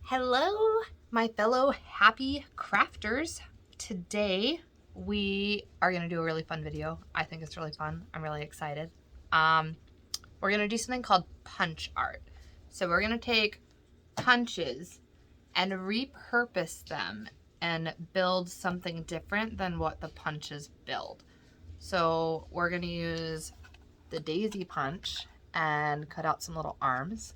Hello, my fellow happy crafters. Today we are going to do a really fun video. I think it's really fun. I'm really excited. We're going to do something called punch art. So we're going to take punches and repurpose them and build something different than what the punches build. So we're going to use the daisy punch and cut out some little arms.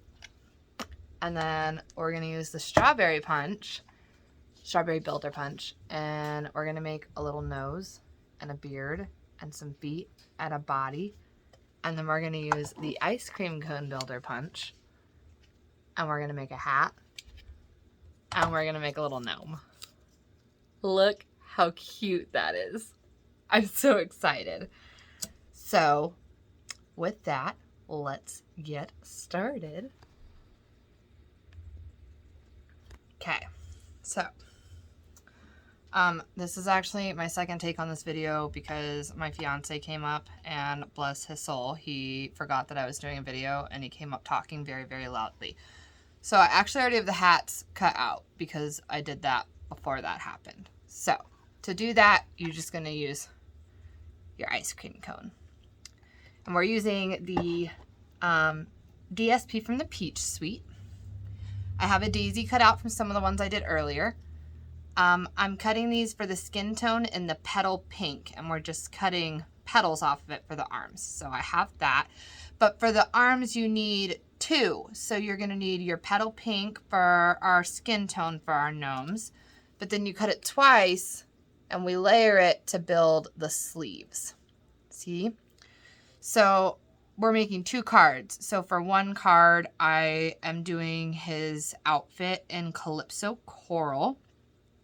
And then we're going to use the strawberry builder punch, and we're going to make a little nose and a beard and some feet and a body. And then we're going to use the ice cream cone builder punch, and we're going to make a hat, and we're going to make a little gnome. Look how cute that is. I'm so excited. So with that, let's get started. Okay, so this is actually my second take on this video because my fiance came up and bless his soul, he forgot that I was doing a video and he came up talking very, very loudly. So I actually already have the hats cut out because I did that before that happened. So to do that, you're just going to use your ice cream cone. And we're using the DSP from the Peach Suite. I have a daisy cut out from some of the ones I did earlier. I'm cutting these for the skin tone in the petal pink, and we're just cutting petals off of it for the arms. So I have that. But for the arms, you need two. So you're going to need your petal pink for our skin tone for our gnomes. But then you cut it twice, and we layer it to build the sleeves. See? So we're making two cards. So for one card, I am doing his outfit in Calypso Coral.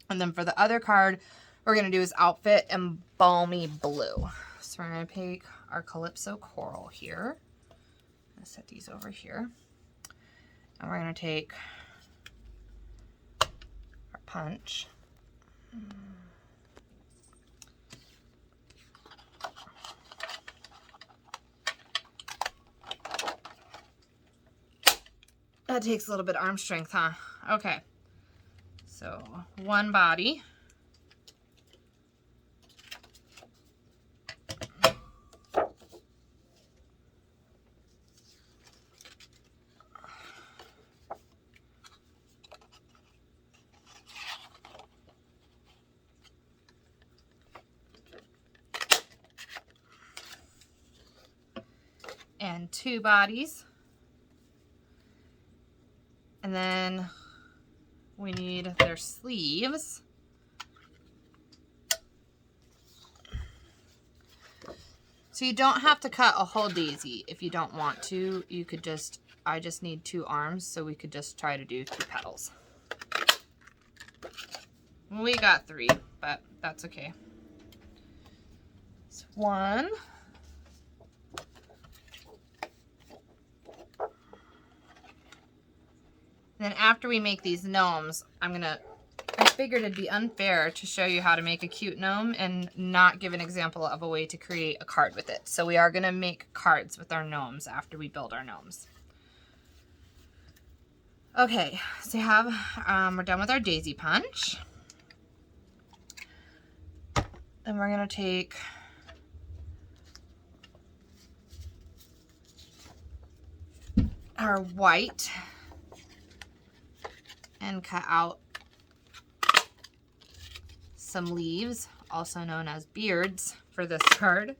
And then for the other card, we're going to do his outfit in Balmy Blue. So we're going to take our Calypso Coral here. I'm going to set these over here. And we're going to take our punch. That takes a little bit of arm strength, huh? Okay. So, one body. And two bodies. And then we need their sleeves. So you don't have to cut a whole daisy if you don't want to. You could just, I just need two arms, so we could just try to do two petals. We got three, but that's okay. It's one. Then after we make these gnomes, I figured it'd be unfair to show you how to make a cute gnome and not give an example of a way to create a card with it. So we are going to make cards with our gnomes after we build our gnomes. Okay, so we're done with our daisy punch. Then we're going to take our white and cut out some leaves, also known as beards, for this card.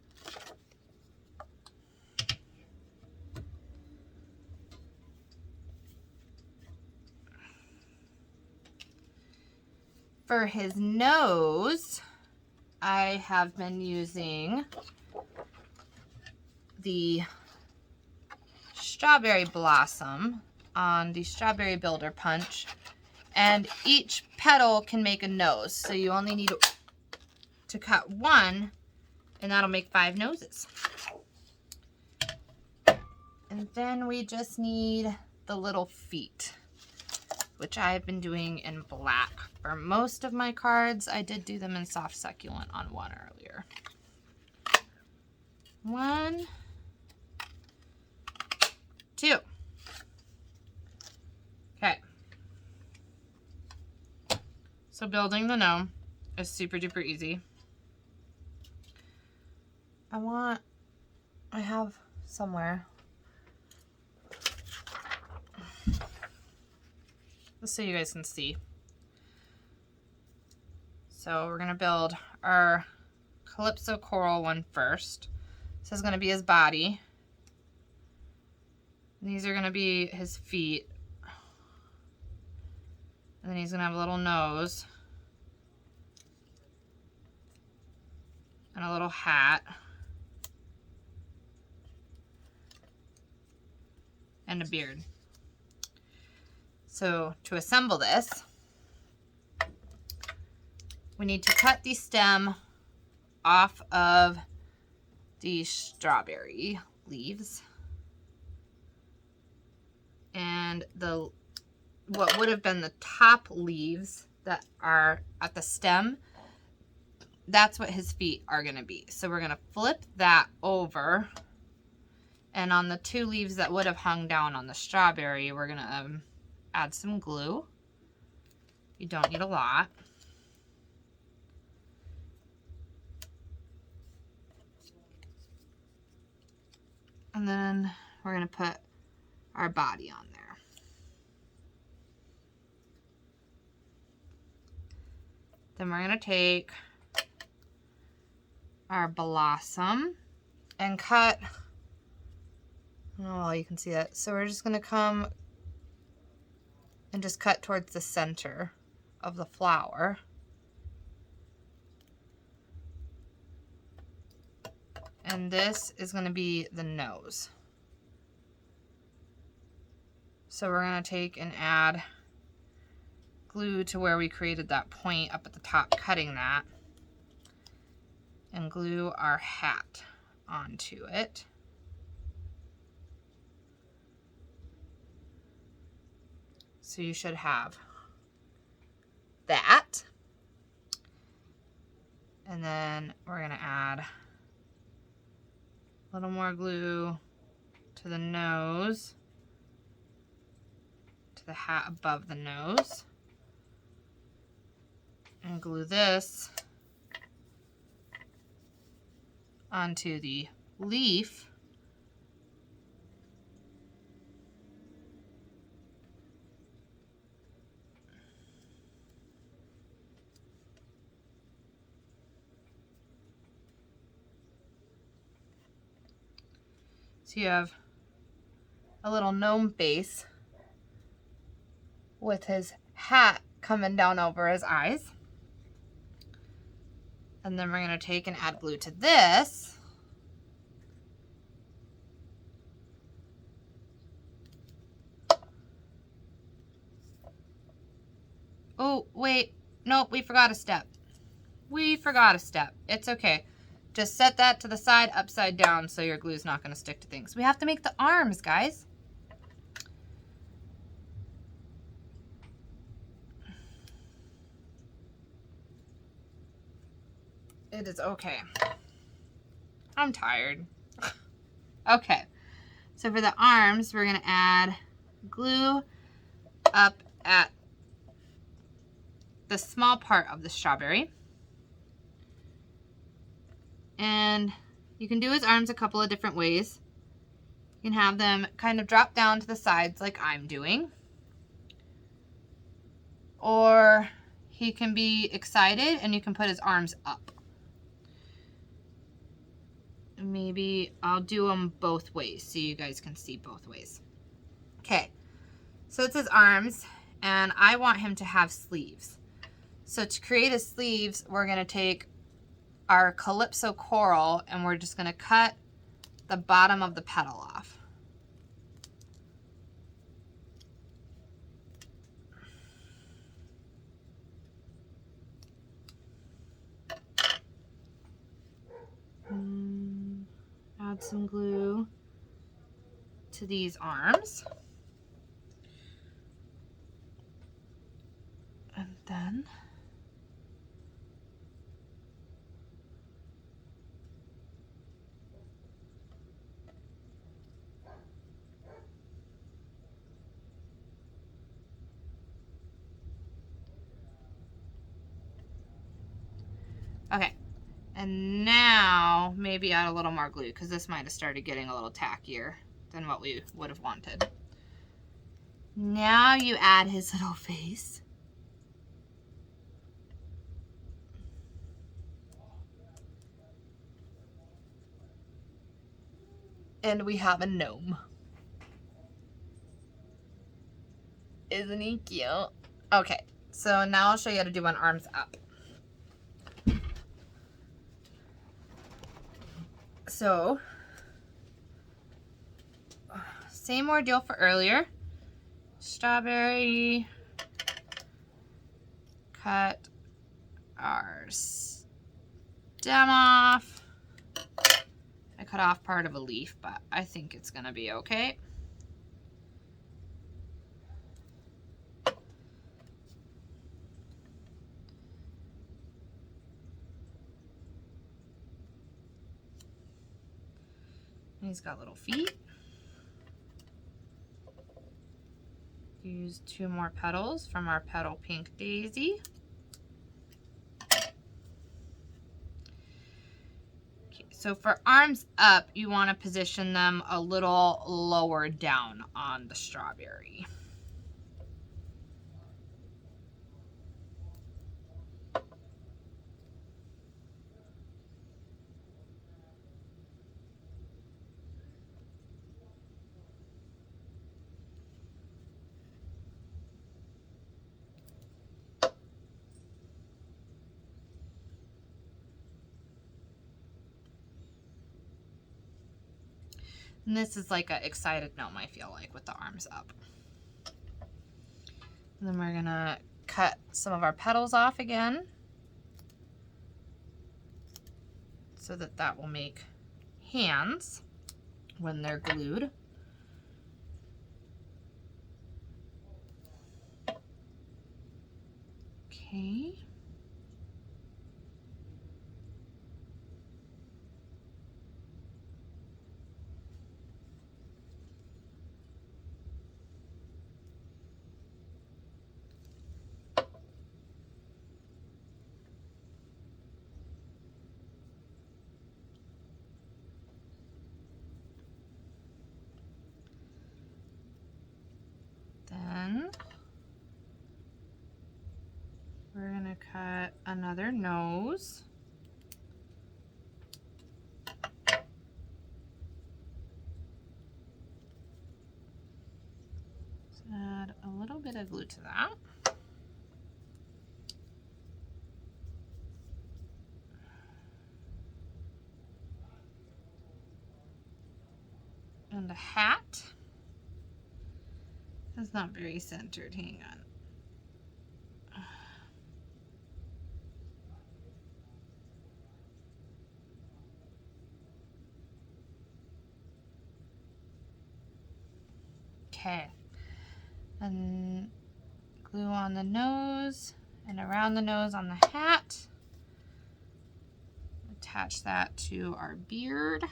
For his nose, I have been using the strawberry blossom on the strawberry builder punch. And each petal can make a nose, so you only need to cut one, and that'll make 5 noses. And then we just need the little feet, which I've been doing in black. For most of my cards, I did do them in soft succulent on one earlier. 1, 2. Okay. So building the gnome is super duper easy. I have somewhere. Just so you guys can see. So we're gonna build our Calypso coral one first. This is gonna be his body. And these are gonna be his feet. And then he's gonna have a little nose. And a little hat. And a beard. So to assemble this, we need to cut the stem off of the strawberry leaves. And what would have been the top leaves that are at the stem, that's what his feet are going to be. So we're going to flip that over. And on the two leaves that would have hung down on the strawberry, we're going to add some glue. You don't need a lot. And then we're going to put our body on there. Then we're going to take our blossom and cut. Oh, you can see that. So we're just going to come and just cut towards the center of the flower. And this is going to be the nose. So we're going to take and add glue to where we created that point up at the top, cutting that. And glue our hat onto it. So you should have that. And then we're going to add a little more glue to the nose, to the hat above the nose, and glue this onto the leaf. So you have a little gnome face with his hat coming down over his eyes. And then we're going to take and add glue to this. Oh, wait. Nope, we forgot a step. We forgot a step. It's okay. Just set that to the side upside down so your glue's not going to stick to things. We have to make the arms, guys. It is okay. I'm tired. Okay. So for the arms, we're going to add glue up at the small part of the strawberry. And you can do his arms a couple of different ways. You can have them kind of drop down to the sides like I'm doing. Or he can be excited and you can put his arms up. Maybe I'll do them both ways so you guys can see both ways. Okay, so it's his arms and I want him to have sleeves. So to create his sleeves, we're going to take our Calypso coral and we're just going to cut the bottom of the petal off. Add some glue to these arms. And then Okay. And now maybe add a little more glue because this might have started getting a little tackier than what we would have wanted. Now you add his little face. And we have a gnome. Isn't he cute? Okay, so now I'll show you how to do an arms up. So, same ordeal for earlier. Strawberry, cut our stem off. I cut off part of a leaf, but I think it's gonna be okay. He's got little feet. Use 2 more petals from our petal pink daisy. Okay, so for arms up, you want to position them a little lower down on the strawberry. And this is like an excited gnome, I feel like, with the arms up. And then we're gonna cut some of our petals off again so that that will make hands when they're glued. Okay. Then we're gonna cut another nose. Let's add a little bit of glue to that. And a hat. That's not very centered, hang on. Okay, and glue on the nose and around the nose on the hat. Attach that to our beard.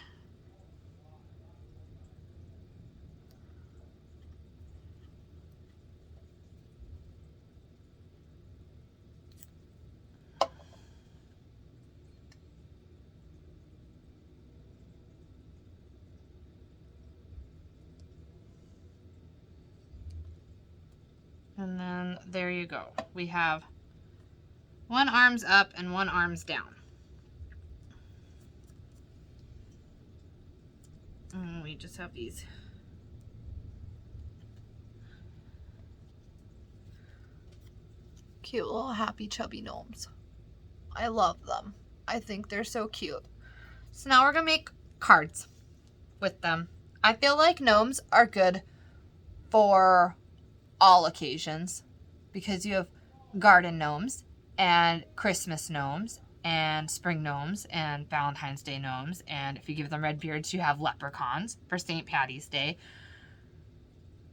And then there you go. We have one arm's up and one arm's down. And we just have these cute little happy chubby gnomes. I love them. I think they're so cute. So now we're gonna make cards with them. I feel like gnomes are good for all occasions because you have garden gnomes and Christmas gnomes and spring gnomes and Valentine's Day gnomes, and if you give them red beards you have leprechauns for St. Patty's Day.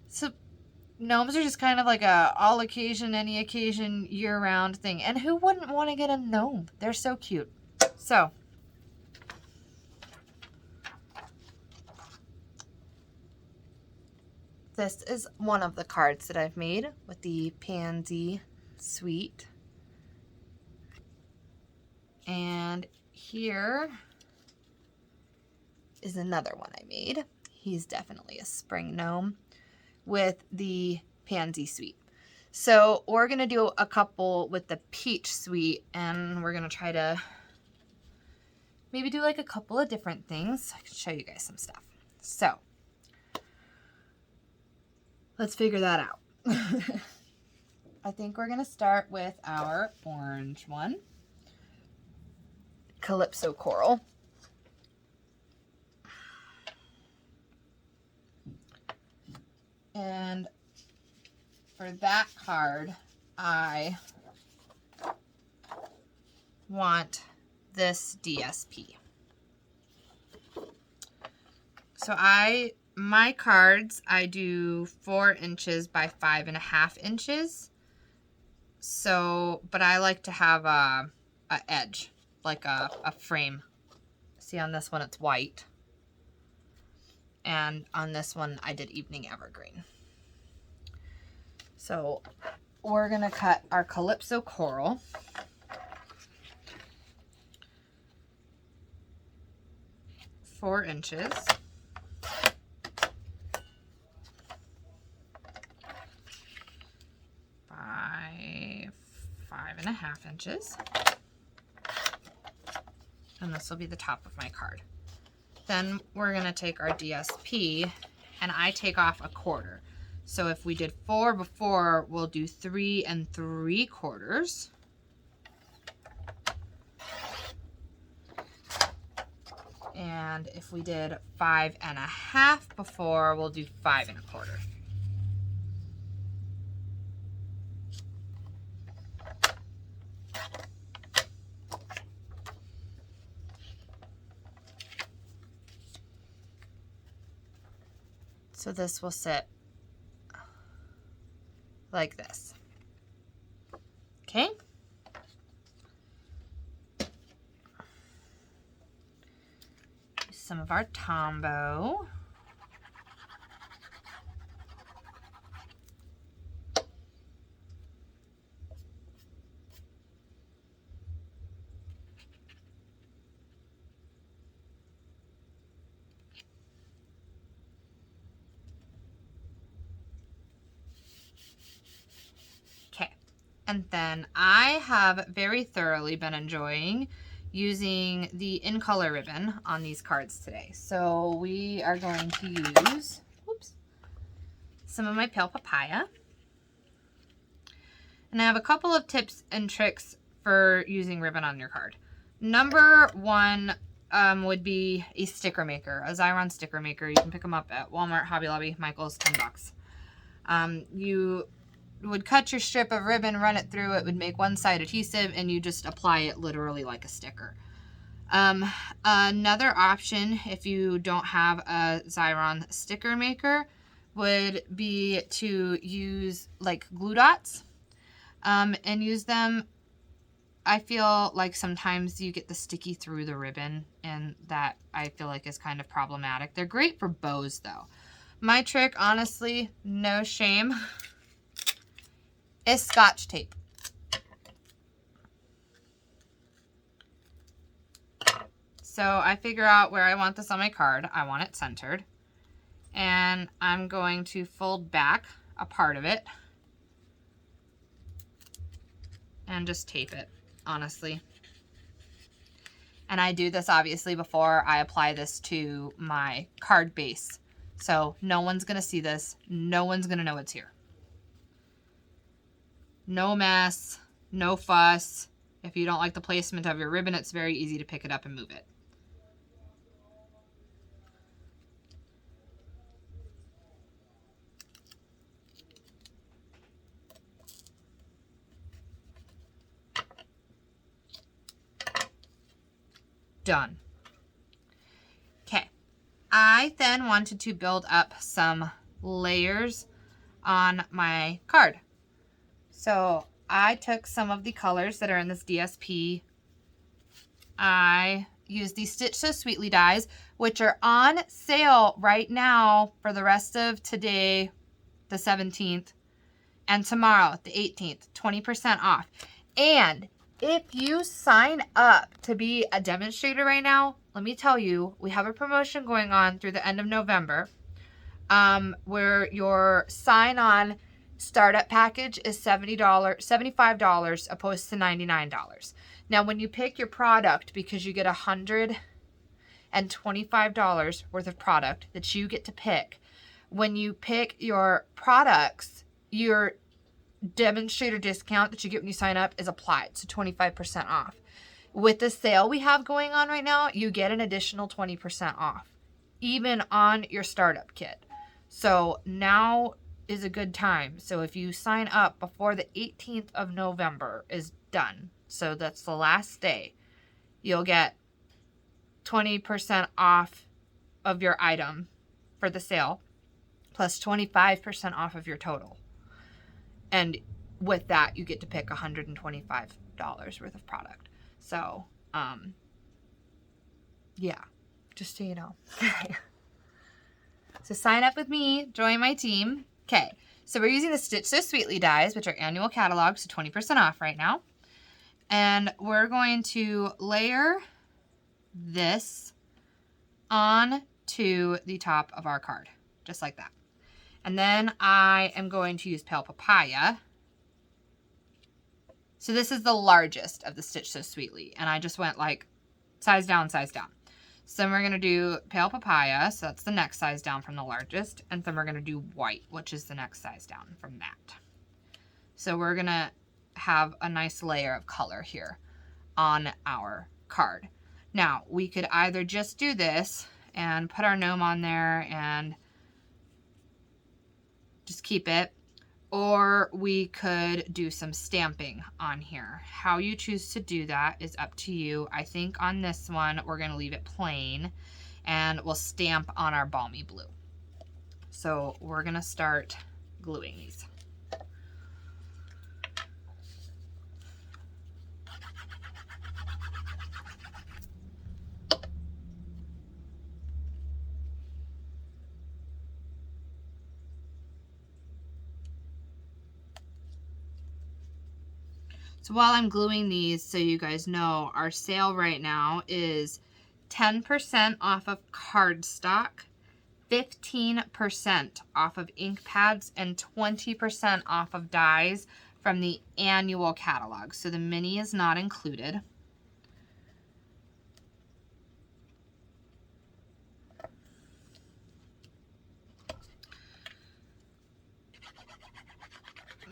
So gnomes are just kind of like a all occasion, any occasion, year-round thing, and who wouldn't want to get a gnome? They're so cute. So this is one of the cards that I've made with the pansy sweet. And here is another one I made. He's definitely a spring gnome with the pansy suite. So we're gonna do a couple with the peach suite, and we're gonna try to maybe do like a couple of different things. I can show you guys some stuff. So let's figure that out. I think we're gonna start with our orange one, Calypso Coral. And for that card, I want this DSP. So my cards, I do 4 inches by 5.5 inches. So, but I like to have a edge, like a frame. See, on this one it's white. And on this one I did Evening Evergreen. So we're gonna cut our Calypso Coral. Four inches. By 5.5 inches. And this will be the top of my card. Then we're gonna take our DSP, and I take off 1/4. So if we did 4 before, we'll do 3 3/4. And if we did 5.5 before, we'll do 5 1/4. So this will sit like this. Okay? Some of our Tombow. And then I have very thoroughly been enjoying using the In Color ribbon on these cards today. So we are going to use some of my Pale Papaya. And I have a couple of tips and tricks for using ribbon on your card. Number 1 would be a sticker maker, a Xyron sticker maker. You can pick them up at Walmart, Hobby Lobby, Michael's, $10. You would cut your strip of ribbon, run it through, it would make one side adhesive, and you just apply it literally like a sticker. Another option, if you don't have a Xyron sticker maker, would be to use like glue dots and use them. I feel like sometimes you get the sticky through the ribbon, and that I feel like is kind of problematic. They're great for bows though. My trick, honestly, no shame, is Scotch tape. So I figure out where I want this on my card. I want it centered. And I'm going to fold back a part of it and just tape it, honestly. And I do this obviously before I apply this to my card base. So no one's gonna see this. No one's gonna know it's here. No mess, no fuss. If you don't like the placement of your ribbon, it's very easy to pick it up and move it. Done. Okay, I then wanted to build up some layers on my card. So I took some of the colors that are in this DSP. I used these Stitch So Sweetly dies, which are on sale right now for the rest of today, the 17th, and tomorrow, the 18th, 20% off. And If you sign up to be a demonstrator right now, let me tell you, we have a promotion going on through the end of November, where your sign-on startup package is $75 opposed to $99. Now, when you pick your product, because you get $125 worth of product that you get to pick, when you pick your products, your demonstrator discount that you get when you sign up is applied, so 25% off. With the sale we have going on right now, you get an additional 20% off, even on your startup kit. So now is a good time. So if you sign up before the 18th of November is done, so that's the last day, you'll get 20% off of your item for the sale, plus 25% off of your total. And with that, you get to pick $125 worth of product. So, yeah, just so you know. Okay. So sign up with me, join my team. Okay, so we're using the Stitch So Sweetly dies, which are annual catalogs, so 20% off right now. And we're going to layer this onto the top of our card, just like that. And then I am going to use Pale Papaya. So this is the largest of the Stitch So Sweetly. And I just went like size down, size down. So then we're going to do Pale Papaya. So that's the next size down from the largest. And then we're going to do white, which is the next size down from that. So we're going to have a nice layer of color here on our card. Now, we could either just do this and put our gnome on there and just keep it, or we could do some stamping on here. How you choose to do that is up to you. I think on this one, we're going to leave it plain and we'll stamp on our balmy blue. So we're going to start gluing these. So while I'm gluing these, so you guys know, our sale right now is 10% off of cardstock, 15% off of ink pads, and 20% off of dies from the annual catalog. So the mini is not included.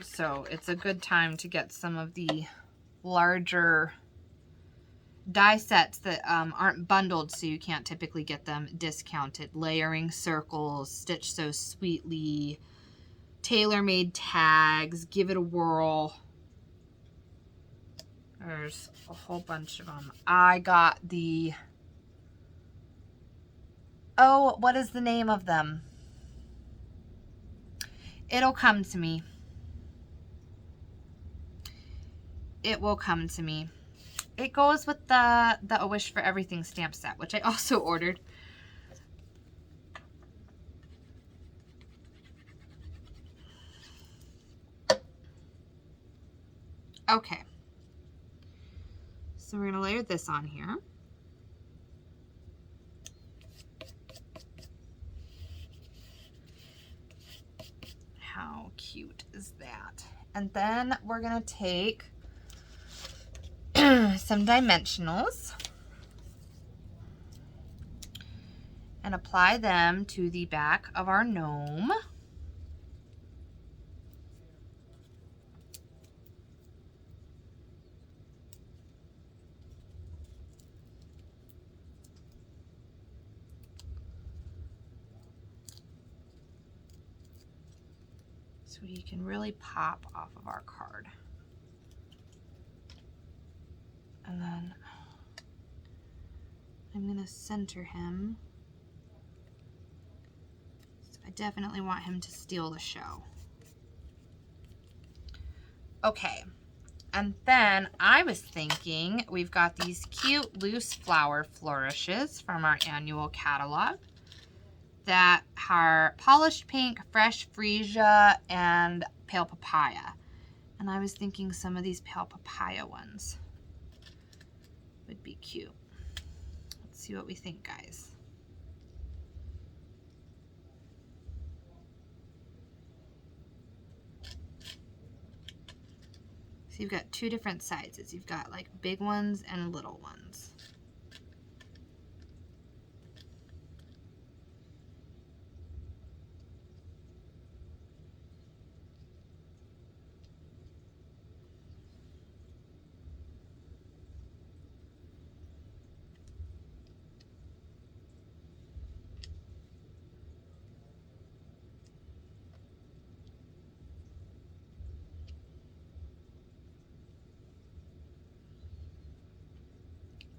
So it's a good time to get some of the larger die sets that aren't bundled, so you can't typically get them discounted. Layering circles, Stitch So Sweetly, tailor-made tags, Give It a Whirl. There's a whole bunch of them. I got the, oh, what is the name of them? It'll come to me. It will come to me. It goes with the A Wish for Everything stamp set, which I also ordered. Okay. So we're going to layer this on here. How cute is that? And then we're going to take some dimensionals and apply them to the back of our gnome. So he can really pop off of our card. And then I'm going to center him. So I definitely want him to steal the show. Okay. And then I was thinking we've got these cute loose flower flourishes from our annual catalog that are polished pink, fresh freesia, and pale papaya. And I was thinking some of these pale papaya ones would be cute. Let's see what we think, guys. So you've got two different sizes. You've got like big ones and little ones.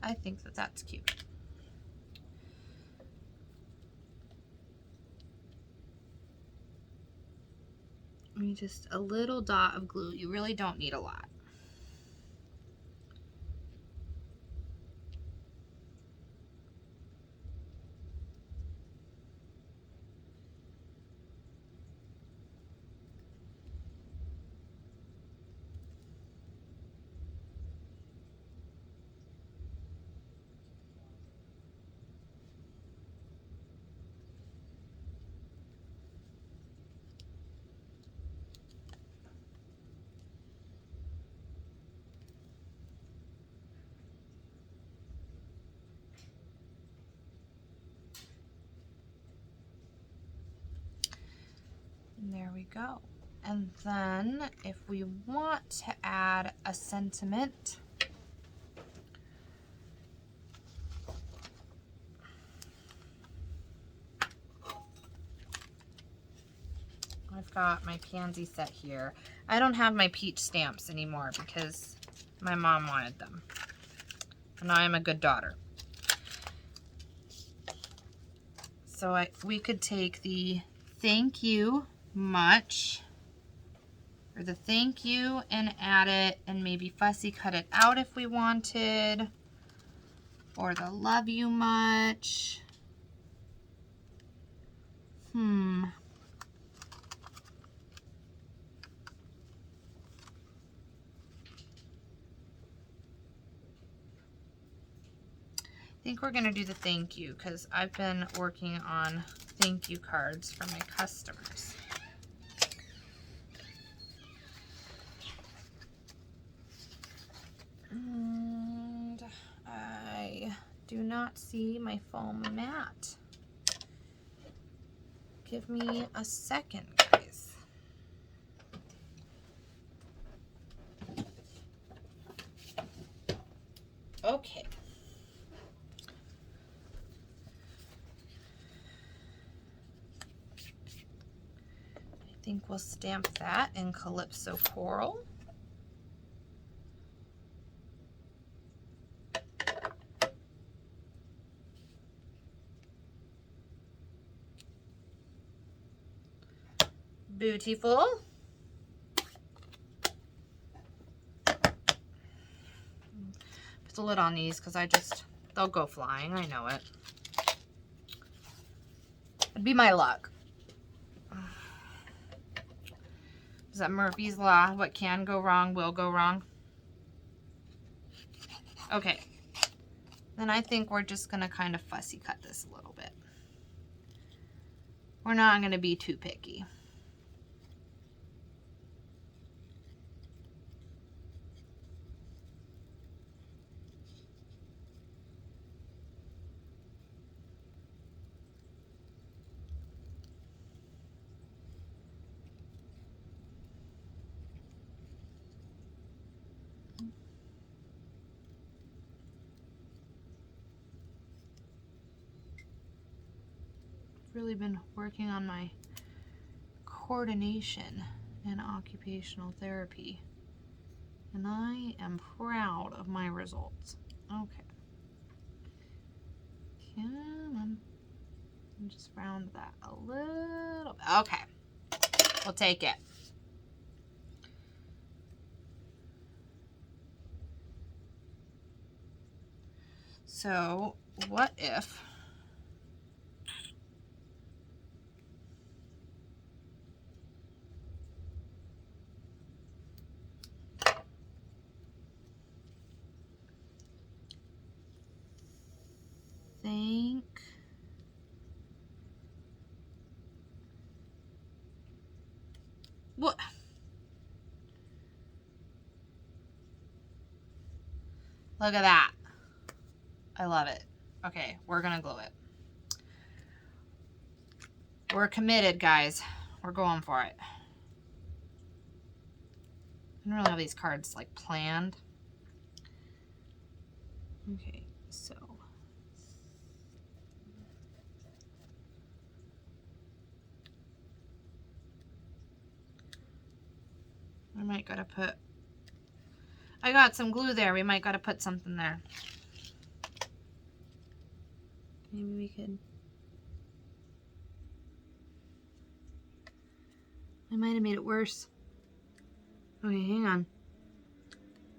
I think that that's cute. I mean, just a little dot of glue. You really don't need a lot. And there we go. And then if we want to add a sentiment, I've got my pansy set here. I don't have my peach stamps anymore because my mom wanted them. And I am a good daughter. So we could take the thank you much, or the thank you, and add it and maybe fussy cut it out if we wanted, or the love you much. I think we're gonna do the thank you because I've been working on thank you cards for my customers. And I do not see my foam mat. Give me a second, guys. Okay. I think we'll stamp that in Calypso Coral. Beautiful. Put the lid on these because they'll go flying. I know it. It'd be my luck. Is that Murphy's Law? What can go wrong will go wrong. Okay. Then I think we're just going to kind of fussy cut this a little bit. We're not going to be too picky. Really been working on my coordination in occupational therapy, and I am proud of my results. Okay, come on, just round that a little bit. Okay, we'll take it. So what if Look at that. I love it. Okay, we're gonna glue it. We're committed, guys. We're going for it. I don't really have these cards like planned. Okay, so. I might gotta put, I got some glue there. We might gotta put something there. Maybe we could. I might have made it worse. Okay, hang on.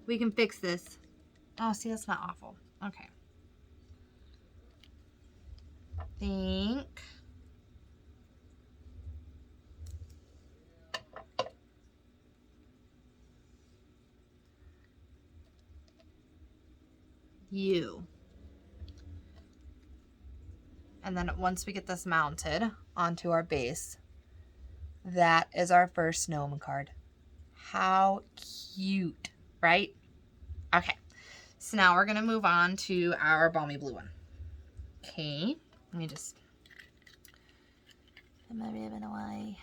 We can fix this. Oh, see, that's not awful. Okay. Think. You. And then once we get this mounted onto our base, that is our first gnome card. How cute, right? Okay, so now we're gonna move on to our balmy blue one. Okay, let me just put my ribbon away.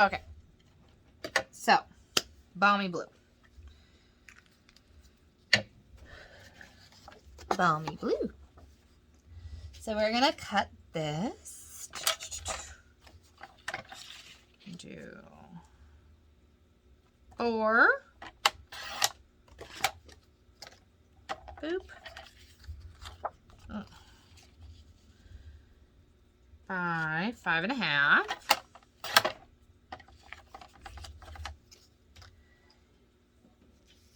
Okay, so balmy blue. Balmy blue. So we're gonna cut this. Do 4. Boop. Oh. 5, 5.5.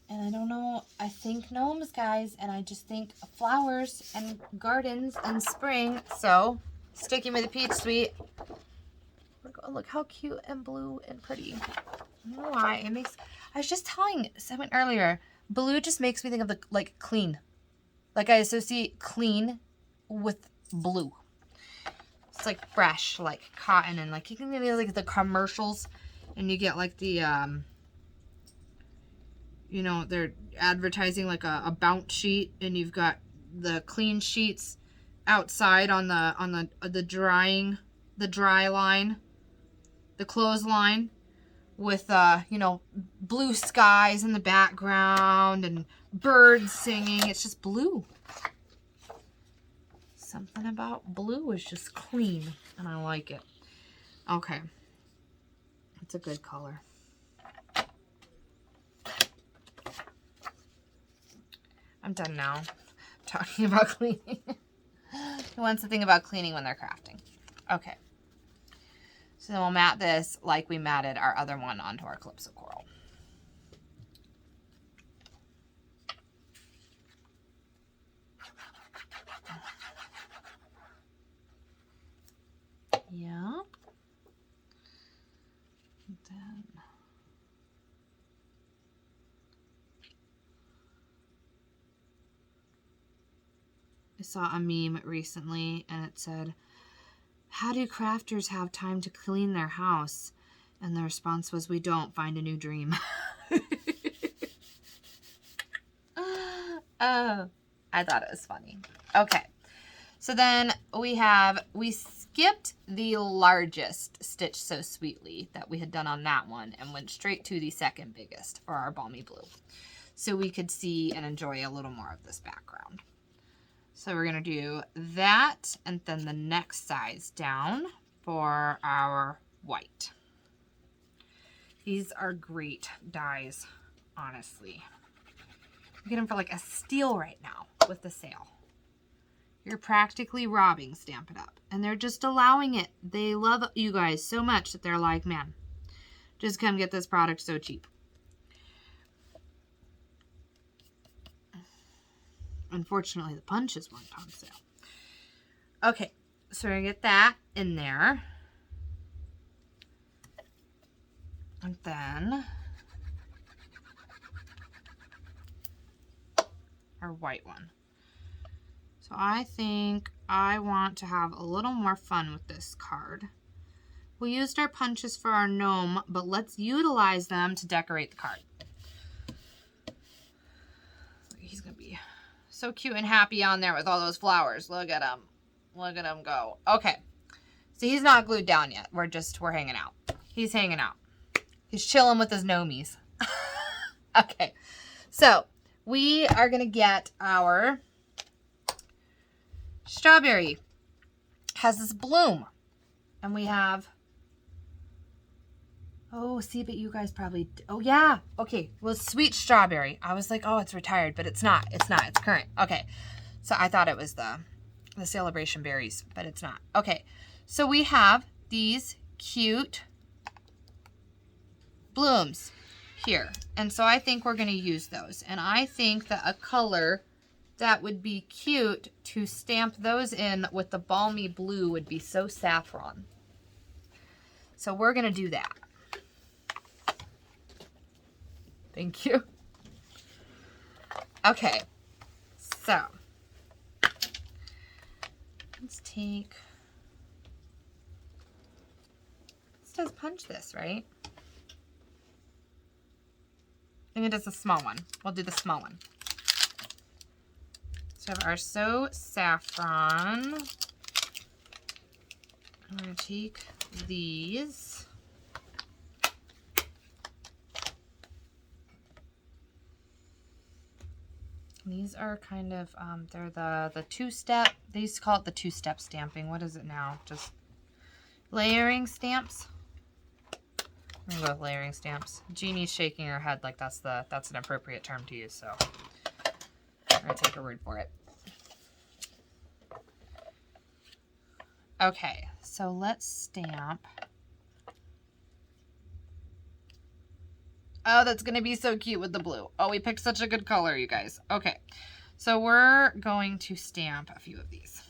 And I don't know, I think gnomes, guys, and I just think flowers and gardens and spring. So, sticking with the peach sweet. Look how cute and blue and pretty. I don't know why. It makes, I was just telling someone earlier, blue just makes me think of the, like, clean. Like, I associate clean with blue. It's like fresh, like cotton, and like, you can get like the commercials, and you get like the, you know, they're advertising like a bounce sheet, and you've got the clean sheets outside on the dry line, the clothesline, with you know, blue skies in the background and birds singing. It's just blue. Something about blue is just clean, and I like it. Okay, it's a good color. I'm done now talking about cleaning. Who wants to think about cleaning when they're crafting? Okay. So then we'll mat this like we matted our other one onto our Calypso Coral. Yeah. And then I saw a meme recently, and it said, "How do crafters have time to clean their house?" And the response was, "We don't. Find a new dream." Oh, I thought it was funny. Okay, so then we skipped the largest Stitch So Sweetly that we had done on that one and went straight to the second biggest for our balmy blue, so we could see and enjoy a little more of this background. So we're going to do that, and then the next size down for our white. These are great dies, honestly. You get them for like a steal right now with the sale. You're practically robbing Stampin' Up, and they're just allowing it. They love you guys so much that they're like, man, just come get this product so cheap. Unfortunately, the punches weren't on sale. Okay, so we're going to get that in there. And then our white one. So I think I want to have a little more fun with this card. We used our punches for our gnome, but let's utilize them to decorate the card. He's going to be so cute and happy on there with all those flowers. Look at him. Look at him go. Okay. So he's not glued down yet. We're hanging out. He's hanging out. He's chilling with his gnomies. Okay. So we are going to get our strawberry. Has this bloom. And we have... Oh, see, but you guys probably... Oh, yeah. Okay. Well, sweet strawberry. I was like, oh, it's retired, but it's not. It's not. It's current. Okay. So I thought it was the celebration berries, but it's not. Okay. So we have these cute blooms here. And so I think we're going to use those. And I think that a color that would be cute to stamp those in with the balmy blue would be so saffron. So we're going to do that. Thank you. Okay, so let's take, this does punch this, right? I think it does a small one. We'll do the small one. So we have our So Saffron. I'm going to take these. These are kind of, they're the two-step, they used to call it the two-step stamping. What is it now? Just layering stamps? I'm going to go with layering stamps. Jeannie's shaking her head like that's an appropriate term to use, so I'm going to take her word for it. Okay, so let's stamp. Oh, that's going to be so cute with the blue. Oh, we picked such a good color, you guys. Okay, so we're going to stamp a few of these.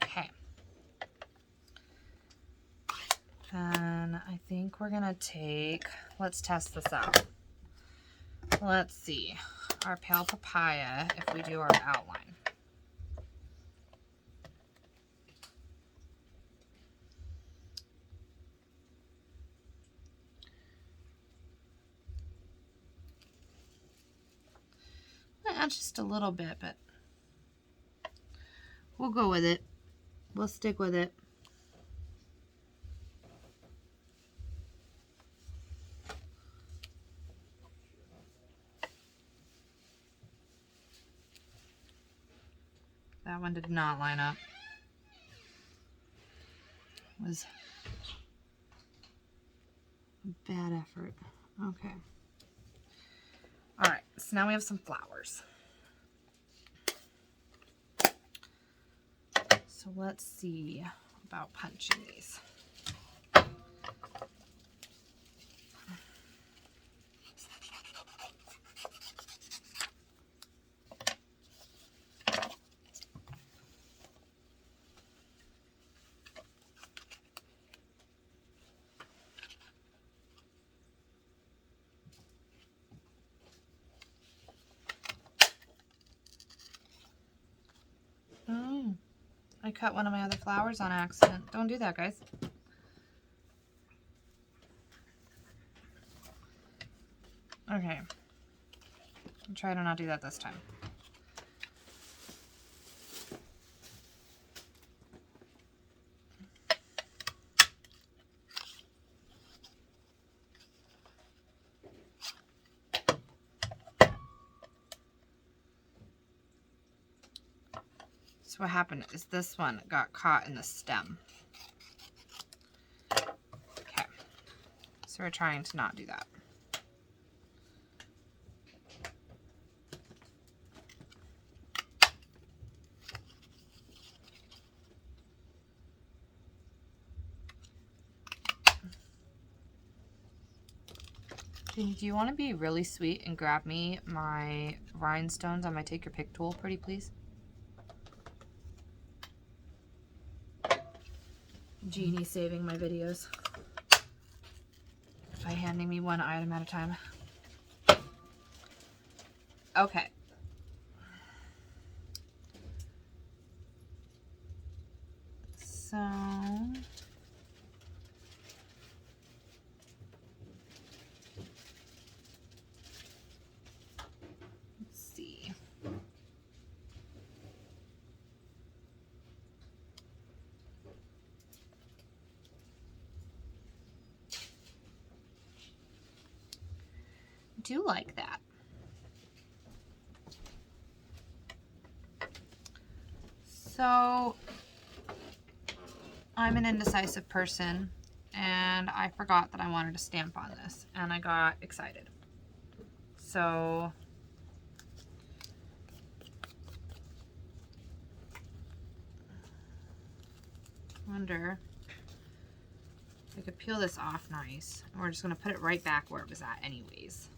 Okay. And I think we're going to take, let's test this out. Let's see, our pale papaya, if we do our outline. I'm gonna add just a little bit, but we'll go with it. We'll stick with it. That one did not line up. It was a bad effort. Okay. All right, so now we have some flowers. So let's see about punching these. I cut one of my other flowers on accident. Don't do that, guys. Okay. I'll try to not do that this time. What happened is this one got caught in the stem. Okay, so we're trying to not do that. Do you want to be really sweet and grab me my rhinestones on my Take Your Pick tool, pretty please? Jeannie saving my videos. If I handing me one item at a time. Okay. So let's see. I do like that. So I'm an indecisive person and I forgot that I wanted to stamp on this and I got excited. So I wonder if I could peel this off nice. We're just going to put it right back where it was at anyways.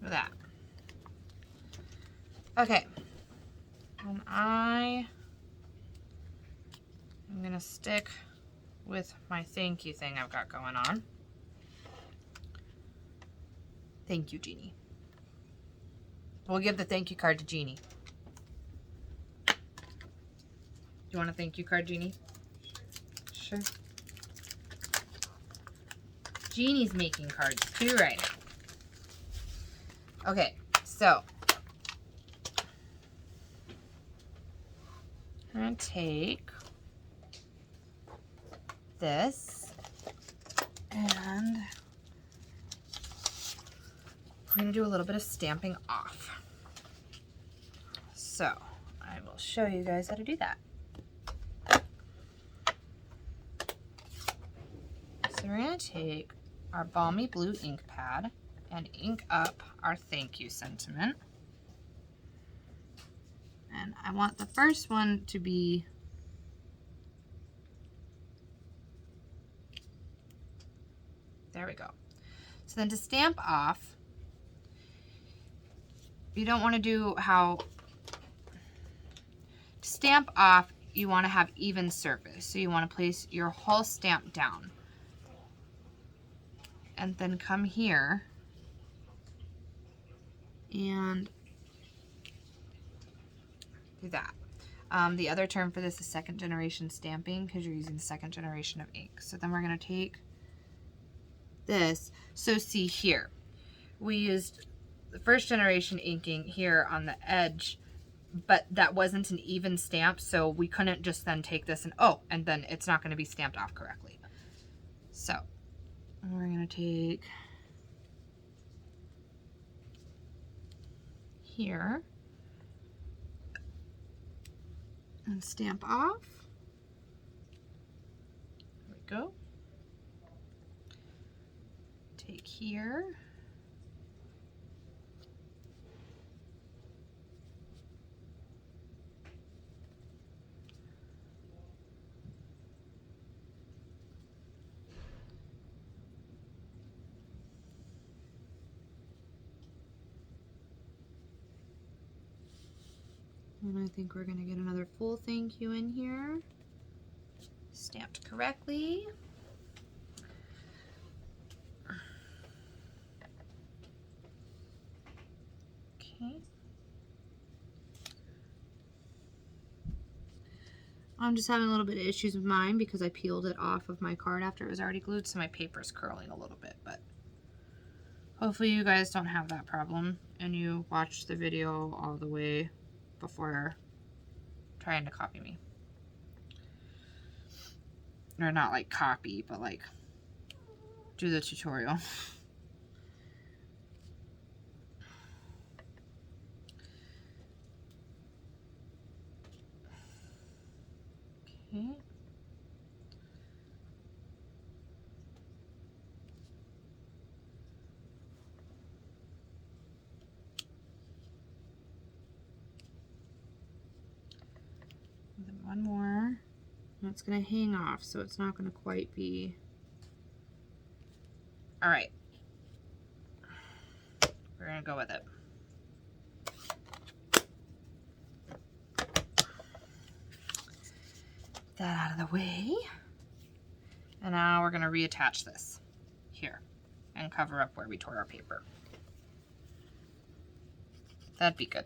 That. Okay. And I'm gonna stick with my thank you thing I've got going on. Thank you, Jeannie. We'll give the thank you card to Jeannie. Do you want a thank you card, Jeannie? Sure. Jeannie's making cards too right now. Okay, so I'm going to take this and we're going to do a little bit of stamping off. So I will show you guys how to do that. So we're going to take our balmy blue ink pad and ink up our thank you sentiment. And I want the first one to be there we go. So then to stamp off, you don't want to do how to stamp off, you want to have even surface. So you want to place your whole stamp down. And then come here and do that. The other term for this is second generation stamping because you're using the second generation of ink. So then we're going to take this. So see here, we used the first generation inking here on the edge, but that wasn't an even stamp. So we couldn't just then take this and, oh, and then it's not going to be stamped off correctly. So we're going to take here and stamp off. There we go. Take here. And I think we're going to get another full thank you in here. Stamped correctly. Okay. I'm just having a little bit of issues with mine because I peeled it off of my card after it was already glued, so my paper's curling a little bit, but hopefully you guys don't have that problem and you watch the video all the way before trying to copy me. Or not like copy, but like do the tutorial. Okay. one more. And it's going to hang off, so it's not going to quite be. All right. We're going to go with it. That out of the way. And now we're going to reattach this here and cover up where we tore our paper. That'd be good.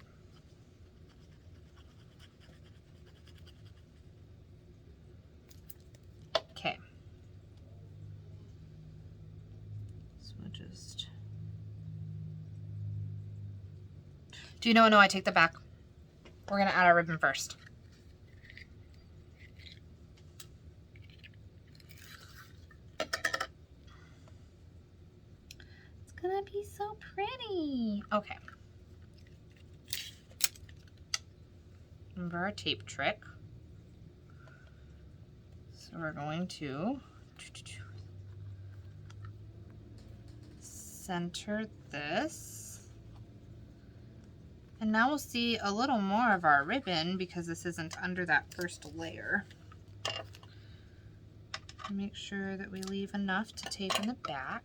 Okay. So we'll just... Do you know? No, I take that back. We're going to add our ribbon first. It's going to be so pretty. Okay. Remember our tape trick. So we're going to center this. And now we'll see a little more of our ribbon because this isn't under that first layer. Make sure that we leave enough to tape in the back.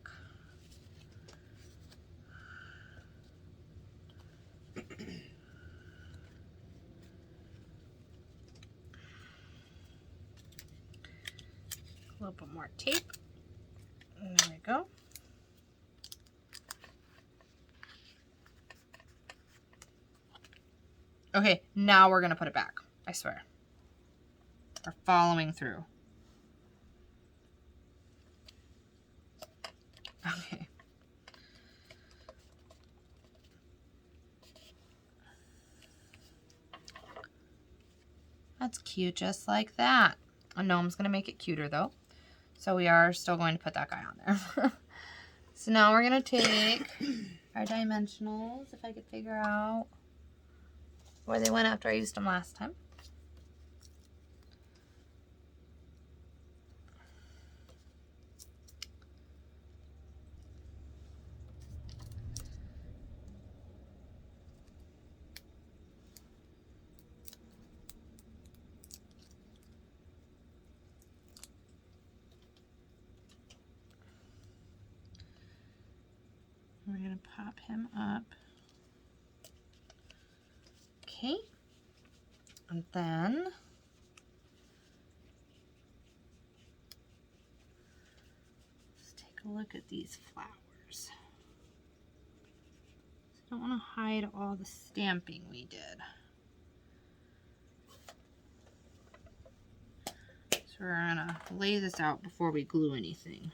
A little bit more tape. And there we go. Okay, now we're going to put it back. I swear. We're following through. Okay. That's cute just like that. A gnome's going to make it cuter though. So we are still going to put that guy on there. So now we're going to take our dimensionals, if I could figure out where they went after I used them last time. We're going to pop him up. Okay. And then let's take a look at these flowers. I don't want to hide all the stamping we did. So we're going to lay this out before we glue anything.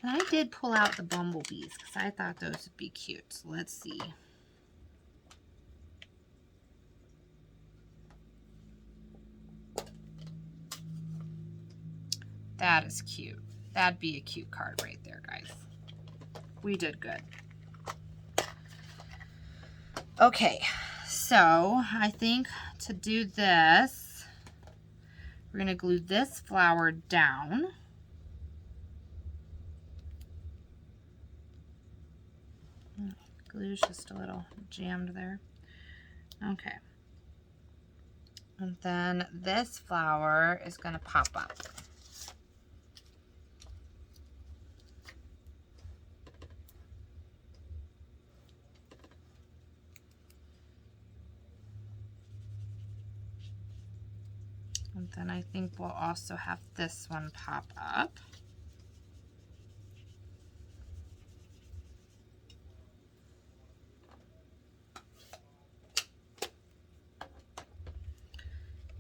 And I did pull out the bumblebees because I thought those would be cute. So let's see. That is cute. That'd be a cute card right there, guys. We did good. Okay, so I think to do this, we're going to glue this flower down. Glue's just a little jammed there. Okay. And then this flower is going to pop up. And then I think we'll also have this one pop up.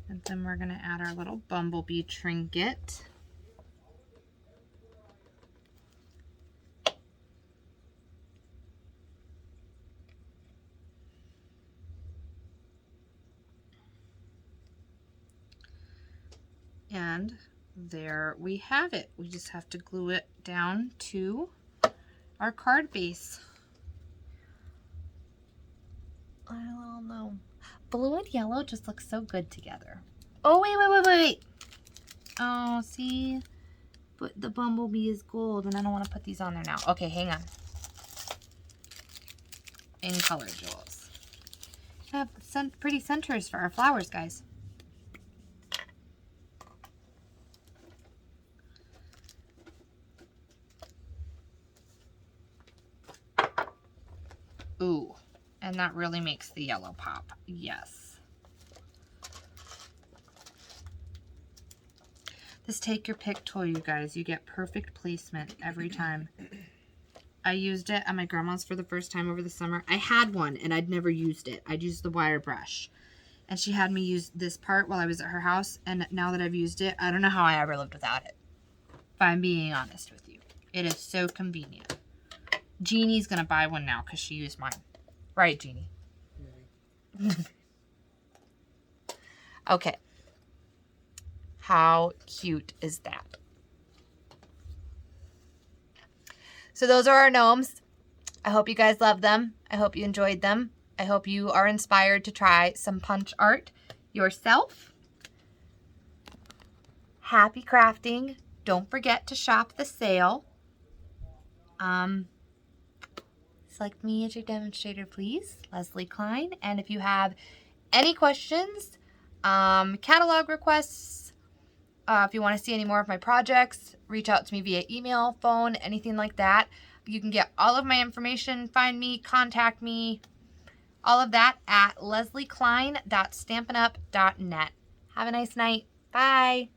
And then we're going to add our little bumblebee trinket. And there we have it. We just have to glue it down to our card base. I don't know. Blue and yellow just look so good together. Oh, wait. Oh, see? But the bumblebee is gold, and I don't want to put these on there now. Okay, hang on. In color, Jules. have some pretty centers for our flowers, guys. Ooh, and that really makes the yellow pop. Yes. This take your pick tool, you guys. You get perfect placement every time. I used it at my grandma's for the first time over the summer. I had one and I'd never used it. I'd used the wire brush. And she had me use this part while I was at her house. And now that I've used it, I don't know how I ever lived without it. If I'm being honest with you. It is so convenient. Jeannie's going to buy one now because she used mine. Right, Jeannie? Okay. How cute is that? So those are our gnomes. I hope you guys love them. I hope you enjoyed them. I hope you are inspired to try some punch art yourself. Happy crafting. Don't forget to shop the sale. Select me as your demonstrator, please. Leslie Klein. And if you have any questions, catalog requests, if you want to see any more of my projects, reach out to me via email, phone, anything like that. You can get all of my information, find me, contact me, all of that at leslieklein.stampinup.net. Have a nice night. Bye.